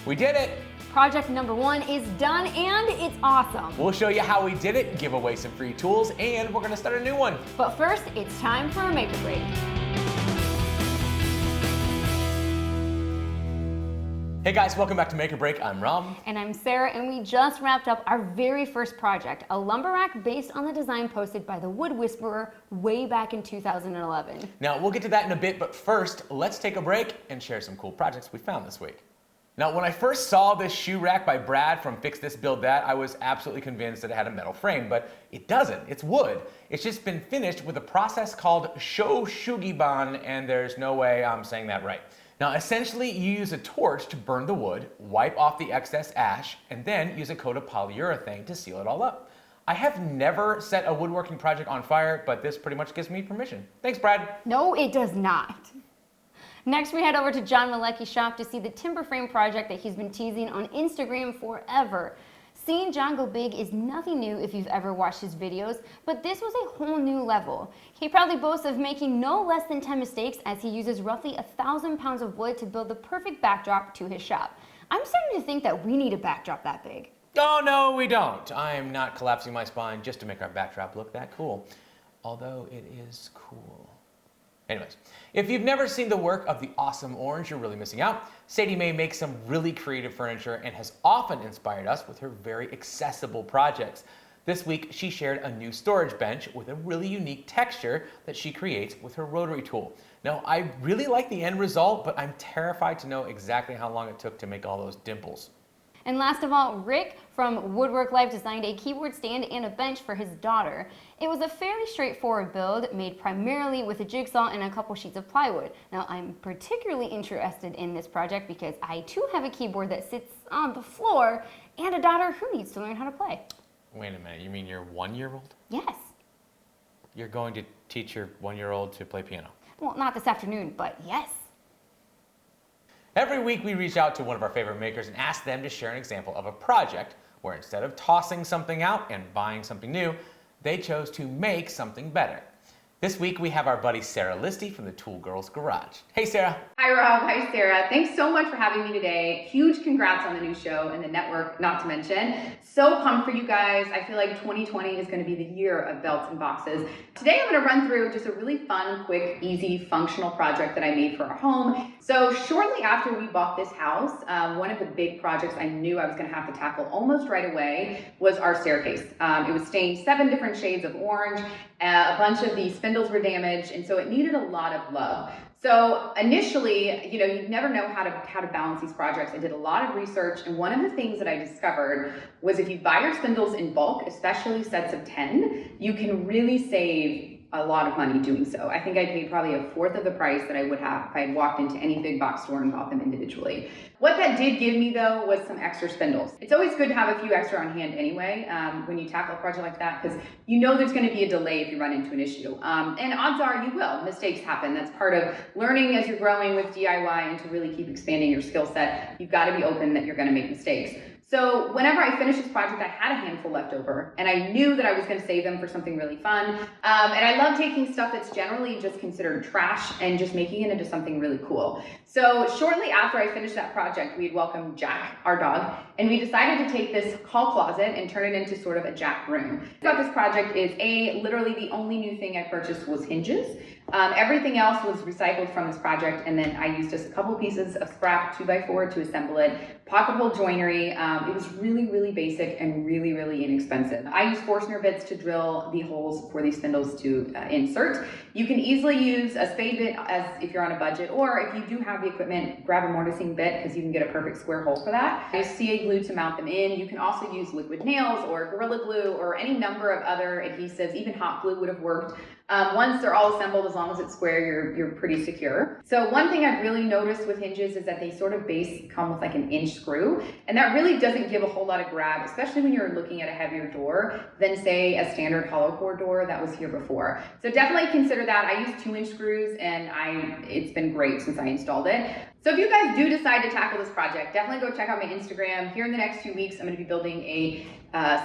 We did it! Project number 1 is done and it's awesome. We'll show you how we did it, give away some free tools, and we're gonna start a new one. But first, it's time for a make or break. Hey guys, welcome back to Make or Break. I'm Ram. And I'm Sarah, and we just wrapped up our very first project, a lumber rack based on the design posted by the Wood Whisperer way back in 2011. Now, we'll get to that in a bit, but first, let's take a break and share some cool projects we found this week. Now, when I first saw this shoe rack by Brad from Fix This Build That, I was absolutely convinced that it had a metal frame, but it doesn't. It's wood. It's just been finished with a process called Shoshugiban, and there's no way I'm saying that right. Now, essentially, you use a torch to burn the wood, wipe off the excess ash, and then use a coat of polyurethane to seal it all up. I have never set a woodworking project on fire, but this pretty much gives me permission. Thanks, Brad. No, it does not. Next, we head over to John Malecki's shop to see the timber frame project that he's been teasing on Instagram forever. Seeing John go big is nothing new if you've ever watched his videos, but this was a whole new level. He proudly boasts of making no less than 10 mistakes as he uses roughly 1,000 pounds of wood to build the perfect backdrop to his shop. I'm starting to think that we need a backdrop that big. Oh, no, we don't. I am not collapsing my spine just to make our backdrop look that cool. Although it is cool. Anyways, if you've never seen the work of the awesome Orange, you're really missing out. Sadie Mae makes some really creative furniture and has often inspired us with her very accessible projects. This week, she shared a new storage bench with a really unique texture that she creates with her rotary tool. Now, I really like the end result, but I'm terrified to know exactly how long it took to make all those dimples. And last of all, Rick from Woodwork Life designed a keyboard stand and a bench for his daughter. It was a fairly straightforward build, made primarily with a jigsaw and a couple sheets of plywood. Now, I'm particularly interested in this project because I too have a keyboard that sits on the floor and a daughter who needs to learn how to play. Wait a minute, you mean your 1-year-old? Yes. You're going to teach your 1-year-old to play piano? Well, not this afternoon, but yes. Every week we reach out to one of our favorite makers and ask them to share an example of a project where instead of tossing something out and buying something new, they chose to make something better. This week we have our buddy Sarah Listy from the Tool Girls Garage. Hey Sarah. Hi Rob, hi Sarah. Thanks so much for having me today. Huge congrats on the new show and the network, not to mention. So pumped for you guys. I feel like 2020 is going to be the year of belts and boxes. Today I'm going to run through just a really fun, quick, easy, functional project that I made for our home. So shortly after we bought this house, one of the big projects I knew I was going to have to tackle almost right away was our staircase. It was stained 7 different shades of orange. A bunch of the spindles were damaged, and so it needed a lot of love. So initially, you never know how to balance these projects. I did a lot of research, and one of the things that I discovered was if you buy your spindles in bulk, especially sets of 10, you can really save a lot of money doing so. I think I paid probably 1/4 of the price that I would have if I had walked into any big box store and bought them individually. What that did give me though was some extra spindles. It's always good to have a few extra on hand anyway when you tackle a project like that, because you know there's going to be a delay if you run into an issue. And odds are you will. Mistakes happen. That's part of learning as you're growing with DIY, and to really keep expanding your skill set, you've got to be open that you're going to make mistakes. So whenever I finished this project, I had a handful left over, and I knew that I was going to save them for something really fun. And I love taking stuff that's generally just considered trash and just making it into something really cool. So shortly after I finished that project, we had welcomed Jack, our dog, and we decided to take this hall closet and turn it into sort of a Jack room. About this project is literally the only new thing I purchased was hinges. Everything else was recycled from this project, and then I used just a couple pieces of scrap 2x4 to assemble it. Pocket hole joinery. It was really, really basic and really, really inexpensive. I use Forstner bits to drill the holes for these spindles to insert. You can easily use a spade bit as if you're on a budget, or if you do have the equipment, grab a mortising bit because you can get a perfect square hole for that. I use CA glue to mount them in. You can also use liquid nails or Gorilla Glue or any number of other adhesives. Even hot glue would have worked. Once they're all assembled, as long as it's square, you're pretty secure. So one thing I've really noticed with hinges is that they sort of come with like an inch screw, and that really doesn't give a whole lot of grab, especially when you're looking at a heavier door than say a standard hollow core door that was here before. So definitely consider that. I use 2-inch screws, and it's been great since I installed it. So So if you guys do decide to tackle this project, definitely go check out my Instagram. Here in the next 2 weeks, I'm going to be building a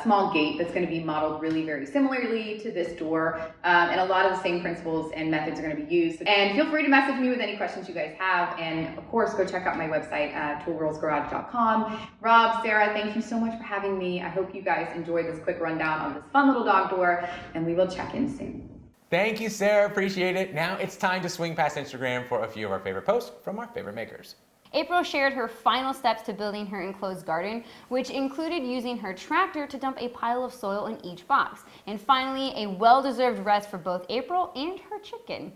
small gate that's going to be modeled really very similarly to this door, and a lot of the same principles and methods are going to be used. And feel free to message me with any questions you guys have, and of course go check out my website at toolgirlsgarage.com. Rob, Sarah, thank you so much for having me. I hope you guys enjoyed this quick rundown on this fun little dog door, and we will check in soon. Thank you, Sarah. Appreciate it. Now it's time to swing past Instagram for a few of our favorite posts from our favorite makers. April shared her final steps to building her enclosed garden, which included using her tractor to dump a pile of soil in each box. And finally, a well-deserved rest for both April and her chicken.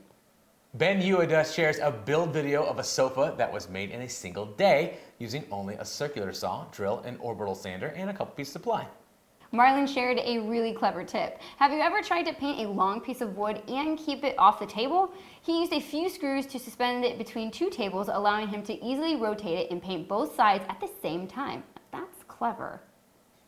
Ben Ueda shares a build video of a sofa that was made in a single day using only a circular saw, drill, an orbital sander, and a couple pieces of ply. Marlon shared a really clever tip. Have you ever tried to paint a long piece of wood and keep it off the table? He used a few screws to suspend it between two tables, allowing him to easily rotate it and paint both sides at the same time. That's clever.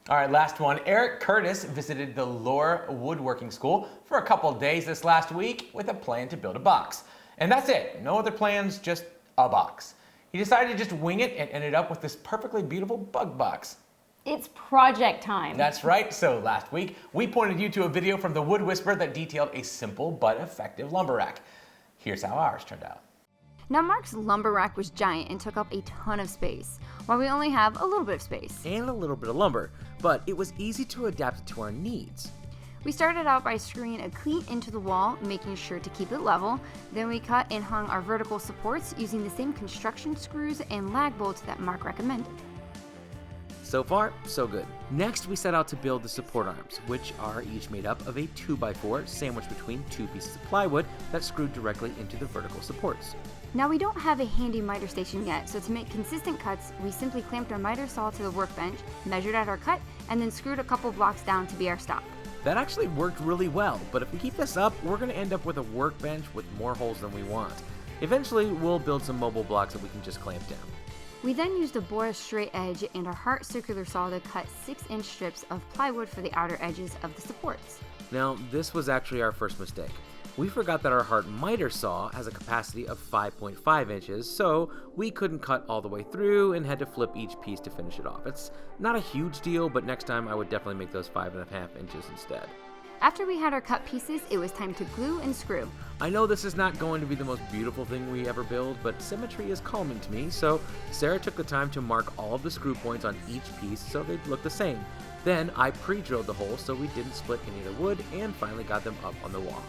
All right, last one. Eric Curtis visited the Lore Woodworking School for a couple days this last week with a plan to build a box. And that's it. No other plans, just a box. He decided to just wing it and ended up with this perfectly beautiful bug box. It's project time. That's right. So last week, we pointed you to a video from the Wood Whisperer that detailed a simple but effective lumber rack. Here's how ours turned out. Now Mark's lumber rack was giant and took up a ton of space, while we only have a little bit of space. And a little bit of lumber, but it was easy to adapt it to our needs. We started out by screwing a cleat into the wall, making sure to keep it level. Then we cut and hung our vertical supports using the same construction screws and lag bolts that Mark recommended. So far, so good. Next, we set out to build the support arms, which are each made up of a 2x4 sandwiched between two pieces of plywood that screwed directly into the vertical supports. Now we don't have a handy miter station yet, so to make consistent cuts, we simply clamped our miter saw to the workbench, measured out our cut, and then screwed a couple blocks down to be our stop. That actually worked really well, but if we keep this up, we're going to end up with a workbench with more holes than we want. Eventually, we'll build some mobile blocks that we can just clamp down. We then used a Boris straight edge and our Hart circular saw to cut 6-inch strips of plywood for the outer edges of the supports. Now, this was actually our first mistake. We forgot that our Hart miter saw has a capacity of 5.5 inches, so we couldn't cut all the way through and had to flip each piece to finish it off. It's not a huge deal, but next time I would definitely make those 5.5 inches instead. After we had our cut pieces, it was time to glue and screw. I know this is not going to be the most beautiful thing we ever build, but symmetry is calming to me, so Sarah took the time to mark all of the screw points on each piece so they'd look the same. Then I pre-drilled the holes so we didn't split any of the wood and finally got them up on the wall.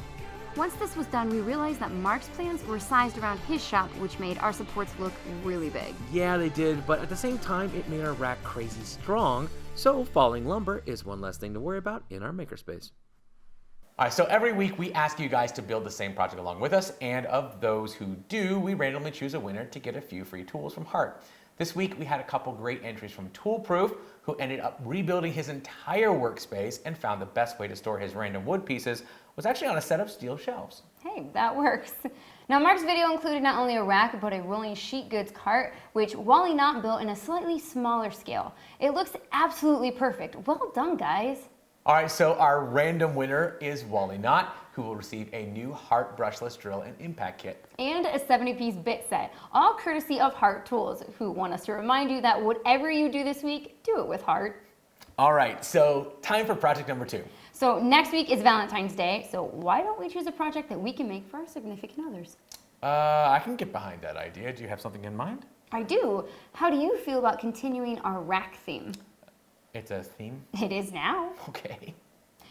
Once this was done, we realized that Mark's plans were sized around his shop, which made our supports look really big. Yeah, they did, but at the same time, it made our rack crazy strong, so falling lumber is one less thing to worry about in our makerspace. All right, so every week we ask you guys to build the same project along with us, and of those who do, we randomly choose a winner to get a few free tools from Hart. This week we had a couple great entries from Toolproof, who ended up rebuilding his entire workspace and found the best way to store his random wood pieces was actually on a set of steel shelves. Hey, that works. Now Mark's video included not only a rack, but a rolling sheet goods cart, which Wally Knott built in a slightly smaller scale. It looks absolutely perfect. Well done, guys. All right, so our random winner is Wally Knott, who will receive a new Hart brushless drill and impact kit. And a 70-piece bit set, all courtesy of Hart Tools, who want us to remind you that whatever you do this week, do it with Hart. All right, so time for project number 2. So next week is Valentine's Day, so why don't we choose a project that we can make for our significant others? I can get behind that idea. Do you have something in mind? I do. How do you feel about continuing our rack theme? It's a theme? It is now. Okay.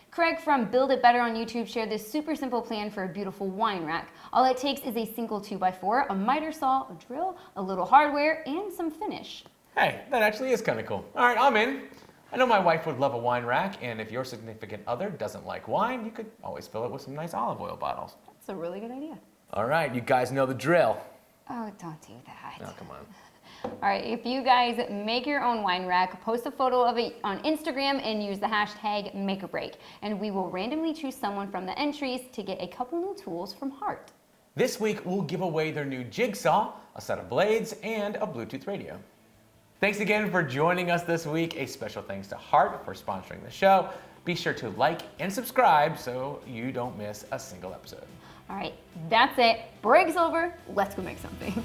Craig from Build It Better on YouTube shared this super simple plan for a beautiful wine rack. All it takes is a single 2x4, a miter saw, a drill, a little hardware, and some finish. Hey, that actually is kind of cool. All right, I'm in. I know my wife would love a wine rack, and if your significant other doesn't like wine, you could always fill it with some nice olive oil bottles. That's a really good idea. All right, you guys know the drill. Oh, don't do that. Oh, come on. All right, if you guys make your own wine rack, post a photo of it on Instagram and use the hashtag #MakeOrBreak, and we will randomly choose someone from the entries to get a couple new tools from Hart. This week, we'll give away their new jigsaw, a set of blades, and a Bluetooth radio. Thanks again for joining us this week. A special thanks to Hart for sponsoring the show. Be sure to like and subscribe so you don't miss a single episode. All right, that's it. Break's over. Let's go make something.